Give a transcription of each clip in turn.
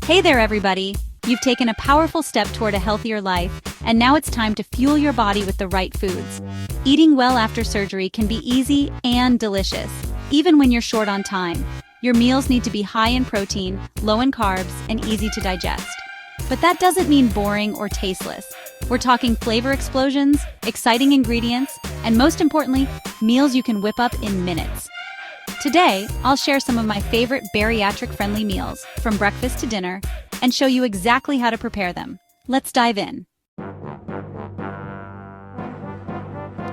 Hey there, everybody! You've taken a powerful step toward a healthier life, and now it's time to fuel your body with the right foods. Eating well after surgery can be easy and delicious, even when you're short on time. Your meals need to be high in protein, low in carbs, and easy to digest. But that doesn't mean boring or tasteless. We're talking flavor explosions, exciting ingredients, and most importantly, meals you can whip up in minutes. Today, I'll share some of my favorite bariatric-friendly meals, from breakfast to dinner, and show you exactly how to prepare them. Let's dive in.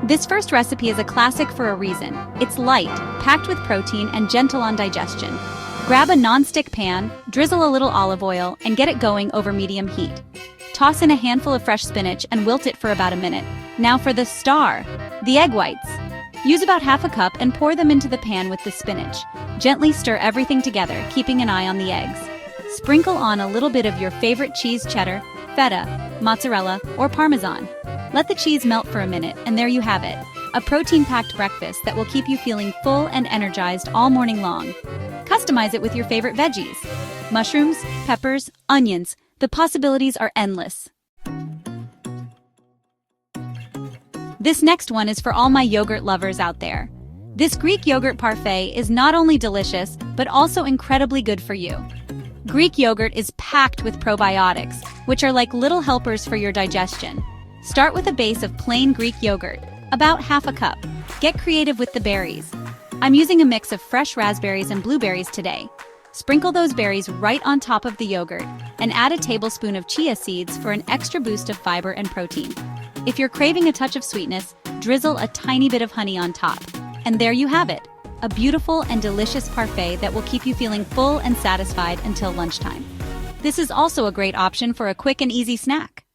This first recipe is a classic for a reason. It's light, packed with protein, and gentle on digestion. Grab a non-stick pan, drizzle a little olive oil, and get it going over medium heat. Toss in a handful of fresh spinach and wilt it for about a minute. Now for the star, the egg whites. Use about half a cup and pour them into the pan with the spinach. Gently stir everything together, keeping an eye on the eggs. Sprinkle on a little bit of your favorite cheese, cheddar, feta, mozzarella, or parmesan. Let the cheese melt for a minute, and there you have it. A protein-packed breakfast that will keep you feeling full and energized all morning long. Customize it with your favorite veggies. Mushrooms, peppers, onions. The possibilities are endless. This next one is for all my yogurt lovers out there. This Greek yogurt parfait is not only delicious, but also incredibly good for you. Greek yogurt is packed with probiotics, which are like little helpers for your digestion. Start with a base of plain Greek yogurt, about half a cup. Get creative with the berries. I'm using a mix of fresh raspberries and blueberries today. Sprinkle those berries right on top of the yogurt, and add a tablespoon of chia seeds for an extra boost of fiber and protein. If you're craving a touch of sweetness, drizzle a tiny bit of honey on top. And there you have it, a beautiful and delicious parfait that will keep you feeling full and satisfied until lunchtime. This is also a great option for a quick and easy snack.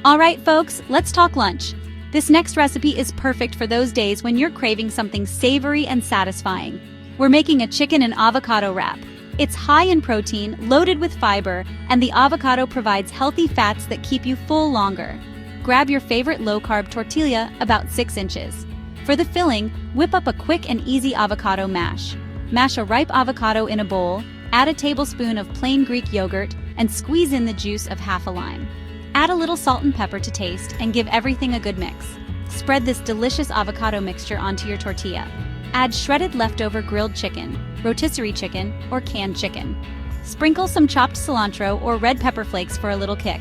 All right, folks, let's talk lunch. This next recipe is perfect for those days when you're craving something savory and satisfying. We're making a chicken and avocado wrap. It's high in protein, loaded with fiber, and the avocado provides healthy fats that keep you full longer. Grab your favorite low-carb tortilla, about 6 inches. For the filling, whip up a quick and easy avocado mash. Mash a ripe avocado in a bowl, add a tablespoon of plain Greek yogurt, and squeeze in the juice of half a lime. Add a little salt and pepper to taste and give everything a good mix. Spread this delicious avocado mixture onto your tortilla. Add shredded leftover grilled chicken, rotisserie chicken, or canned chicken. Sprinkle some chopped cilantro or red pepper flakes for a little kick.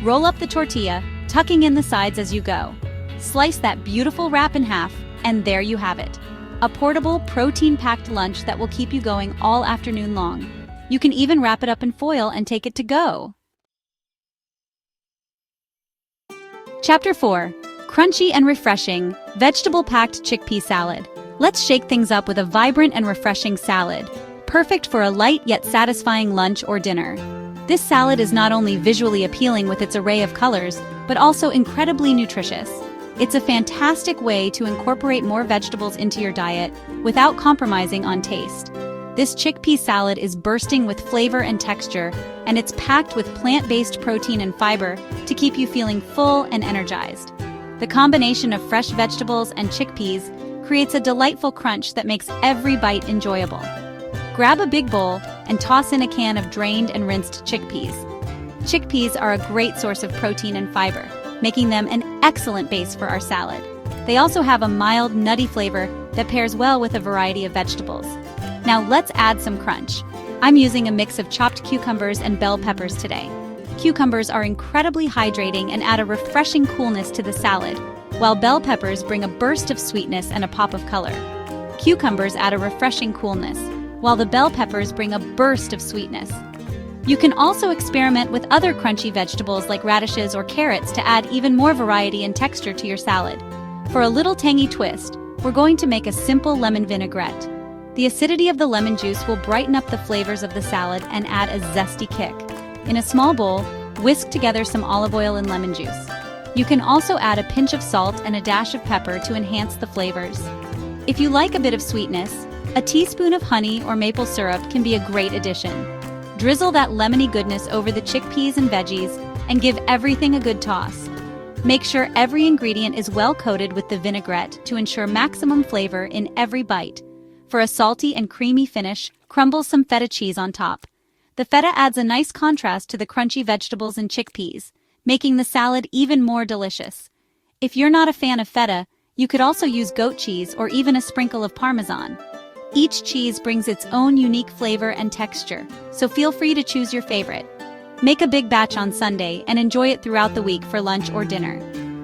Roll up the tortilla, tucking in the sides as you go. Slice that beautiful wrap in half, and there you have it. A portable, protein-packed lunch that will keep you going all afternoon long. You can even wrap it up in foil and take it to go. Chapter 4. Crunchy and refreshing, vegetable-packed chickpea salad. Let's shake things up with a vibrant and refreshing salad, perfect for a light yet satisfying lunch or dinner. This salad is not only visually appealing with its array of colors, but also incredibly nutritious. It's a fantastic way to incorporate more vegetables into your diet without compromising on taste. This chickpea salad is bursting with flavor and texture, and it's packed with plant-based protein and fiber to keep you feeling full and energized. The combination of fresh vegetables and chickpeas creates a delightful crunch that makes every bite enjoyable. Grab a big bowl and toss in a can of drained and rinsed chickpeas. Chickpeas are a great source of protein and fiber, making them an excellent base for our salad. They also have a mild, nutty flavor that pairs well with a variety of vegetables. Now let's add some crunch. I'm using a mix of chopped cucumbers and bell peppers today. Cucumbers are incredibly hydrating and add a refreshing coolness to the salad, while bell peppers bring a burst of sweetness and a pop of color. Cucumbers add a refreshing coolness, while the bell peppers bring a burst of sweetness. You can also experiment with other crunchy vegetables like radishes or carrots to add even more variety and texture to your salad. For a little tangy twist, we're going to make a simple lemon vinaigrette. The acidity of the lemon juice will brighten up the flavors of the salad and add a zesty kick. In a small bowl, whisk together some olive oil and lemon juice. You can also add a pinch of salt and a dash of pepper to enhance the flavors. If you like a bit of sweetness, a teaspoon of honey or maple syrup can be a great addition. Drizzle that lemony goodness over the chickpeas and veggies and give everything a good toss. Make sure every ingredient is well coated with the vinaigrette to ensure maximum flavor in every bite. For a salty and creamy finish, crumble some feta cheese on top. The feta adds a nice contrast to the crunchy vegetables and chickpeas, making the salad even more delicious. If you're not a fan of feta, you could also use goat cheese or even a sprinkle of Parmesan. Each cheese brings its own unique flavor and texture, so feel free to choose your favorite. Make a big batch on Sunday and enjoy it throughout the week for lunch or dinner.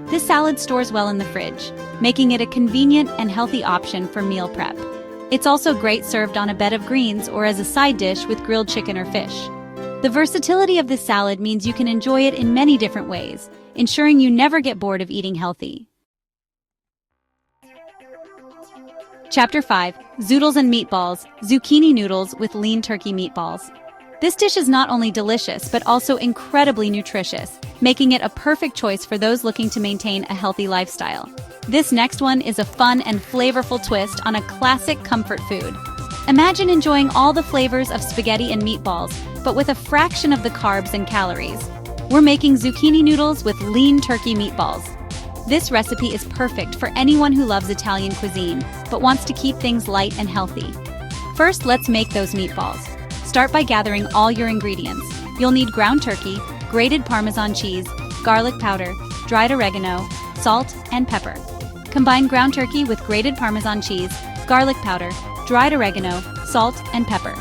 This salad stores well in the fridge, making it a convenient and healthy option for meal prep. It's also great served on a bed of greens or as a side dish with grilled chicken or fish. The versatility of this salad means you can enjoy it in many different ways, ensuring you never get bored of eating healthy. Chapter 5. Zoodles and Meatballs, Zucchini Noodles with Lean Turkey Meatballs. This dish is not only delicious but also incredibly nutritious, making it a perfect choice for those looking to maintain a healthy lifestyle. This next one is a fun and flavorful twist on a classic comfort food. Imagine enjoying all the flavors of spaghetti and meatballs, but with a fraction of the carbs and calories. We're making zucchini noodles with lean turkey meatballs. This recipe is perfect for anyone who loves Italian cuisine, but wants to keep things light and healthy. First, let's make those meatballs. Start by gathering all your ingredients. You'll need ground turkey, grated Parmesan cheese, garlic powder, dried oregano, salt, and pepper. Combine ground turkey with grated Parmesan cheese, garlic powder, dried oregano, salt, and pepper.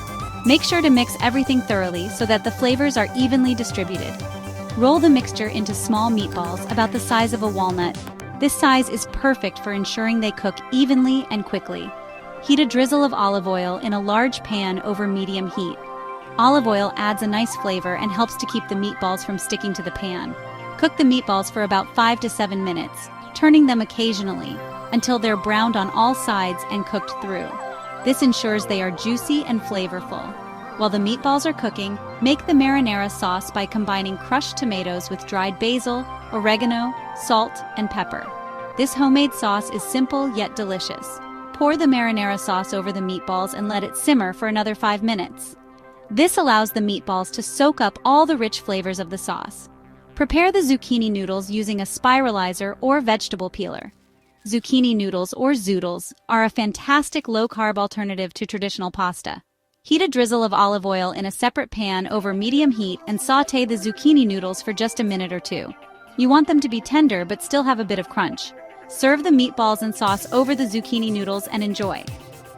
Make sure to mix everything thoroughly so that the flavors are evenly distributed. Roll the mixture into small meatballs about the size of a walnut. This size is perfect for ensuring they cook evenly and quickly. Heat a drizzle of olive oil in a large pan over medium heat. Olive oil adds a nice flavor and helps to keep the meatballs from sticking to the pan. Cook the meatballs for about 5 to 7 minutes, turning them occasionally until they're browned on all sides and cooked through. This ensures they are juicy and flavorful. While the meatballs are cooking, make the marinara sauce by combining crushed tomatoes with dried basil, oregano, salt, and pepper. This homemade sauce is simple yet delicious. Pour the marinara sauce over the meatballs and let it simmer for another 5 minutes. This allows the meatballs to soak up all the rich flavors of the sauce. Prepare the zucchini noodles using a spiralizer or vegetable peeler. Zucchini noodles or zoodles are a fantastic low-carb alternative to traditional pasta. Heat a drizzle of olive oil in a separate pan over medium heat and sauté the zucchini noodles for just a minute or two. You want them to be tender but still have a bit of crunch. Serve the meatballs and sauce over the zucchini noodles and enjoy.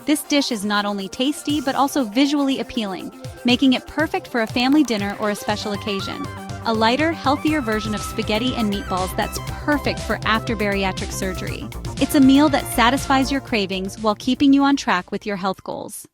This dish is not only tasty but also visually appealing, making it perfect for a family dinner or a special occasion. A lighter, healthier version of spaghetti and meatballs that's perfect for after bariatric surgery. It's a meal that satisfies your cravings while keeping you on track with your health goals.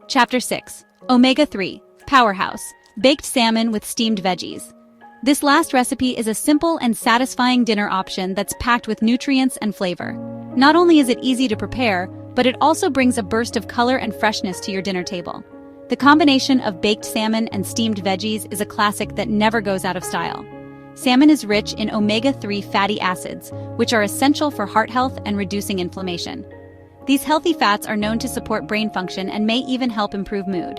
Chapter 6. Omega-3, Powerhouse, Baked Salmon with Steamed Veggies. This last recipe is a simple and satisfying dinner option that's packed with nutrients and flavor. Not only is it easy to prepare, but it also brings a burst of color and freshness to your dinner table. The combination of baked salmon and steamed veggies is a classic that never goes out of style. Salmon is rich in omega-3 fatty acids, which are essential for heart health and reducing inflammation. These healthy fats are known to support brain function and may even help improve mood.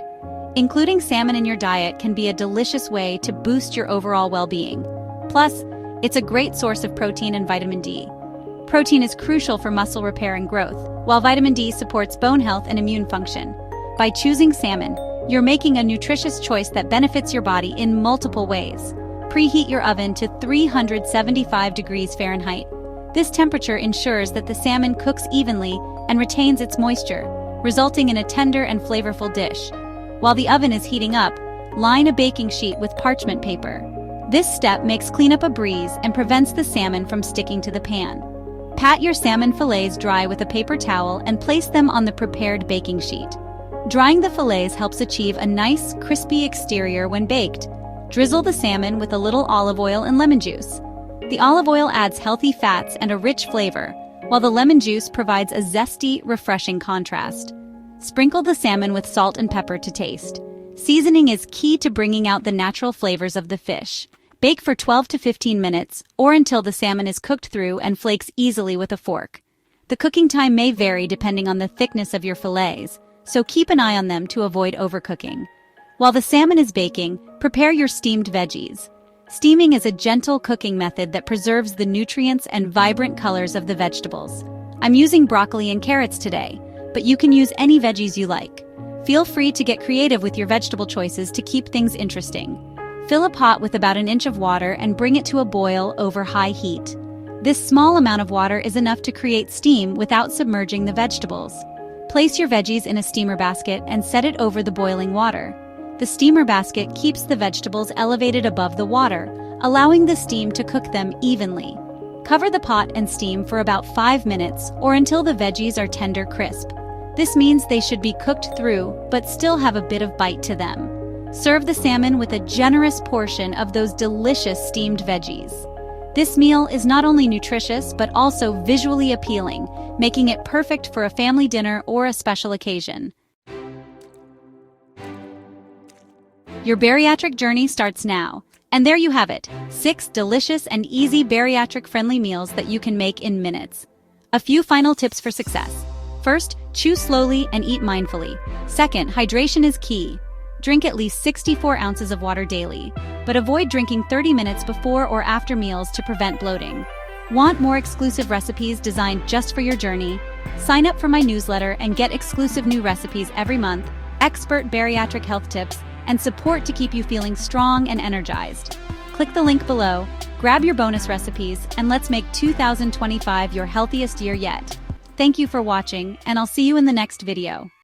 Including salmon in your diet can be a delicious way to boost your overall well-being. Plus, it's a great source of protein and vitamin D. Protein is crucial for muscle repair and growth, while vitamin D supports bone health and immune function. By choosing salmon, you're making a nutritious choice that benefits your body in multiple ways. Preheat your oven to 375 degrees Fahrenheit. This temperature ensures that the salmon cooks evenly and retains its moisture, resulting in a tender and flavorful dish. While the oven is heating up, line a baking sheet with parchment paper. This step makes cleanup a breeze and prevents the salmon from sticking to the pan. Pat your salmon fillets dry with a paper towel and place them on the prepared baking sheet. Drying the fillets helps achieve a nice, crispy exterior when baked. Drizzle the salmon with a little olive oil and lemon juice. The olive oil adds healthy fats and a rich flavor, while the lemon juice provides a zesty, refreshing contrast. Sprinkle the salmon with salt and pepper to taste. Seasoning is key to bringing out the natural flavors of the fish. Bake for 12 to 15 minutes, or until the salmon is cooked through and flakes easily with a fork. The cooking time may vary depending on the thickness of your fillets, so keep an eye on them to avoid overcooking. While the salmon is baking, prepare your steamed veggies. Steaming is a gentle cooking method that preserves the nutrients and vibrant colors of the vegetables. I'm using broccoli and carrots today, but you can use any veggies you like. Feel free to get creative with your vegetable choices to keep things interesting. Fill a pot with about an inch of water and bring it to a boil over high heat. This small amount of water is enough to create steam without submerging the vegetables. Place your veggies in a steamer basket and set it over the boiling water. The steamer basket keeps the vegetables elevated above the water, allowing the steam to cook them evenly. Cover the pot and steam for about 5 minutes or until the veggies are tender crisp. This means they should be cooked through, but still have a bit of bite to them. Serve the salmon with a generous portion of those delicious steamed veggies. This meal is not only nutritious, but also visually appealing, making it perfect for a family dinner or a special occasion. Your bariatric journey starts now. And there you have it, 6 delicious and easy bariatric-friendly meals that you can make in minutes. A few final tips for success. First, chew slowly and eat mindfully. Second, hydration is key. Drink at least 64 ounces of water daily, but avoid drinking 30 minutes before or after meals to prevent bloating. Want more exclusive recipes designed just for your journey? Sign up for my newsletter and get exclusive new recipes every month, expert bariatric health tips, and support to keep you feeling strong and energized. Click the link below, grab your bonus recipes, and let's make 2025 your healthiest year yet. Thank you for watching, and I'll see you in the next video.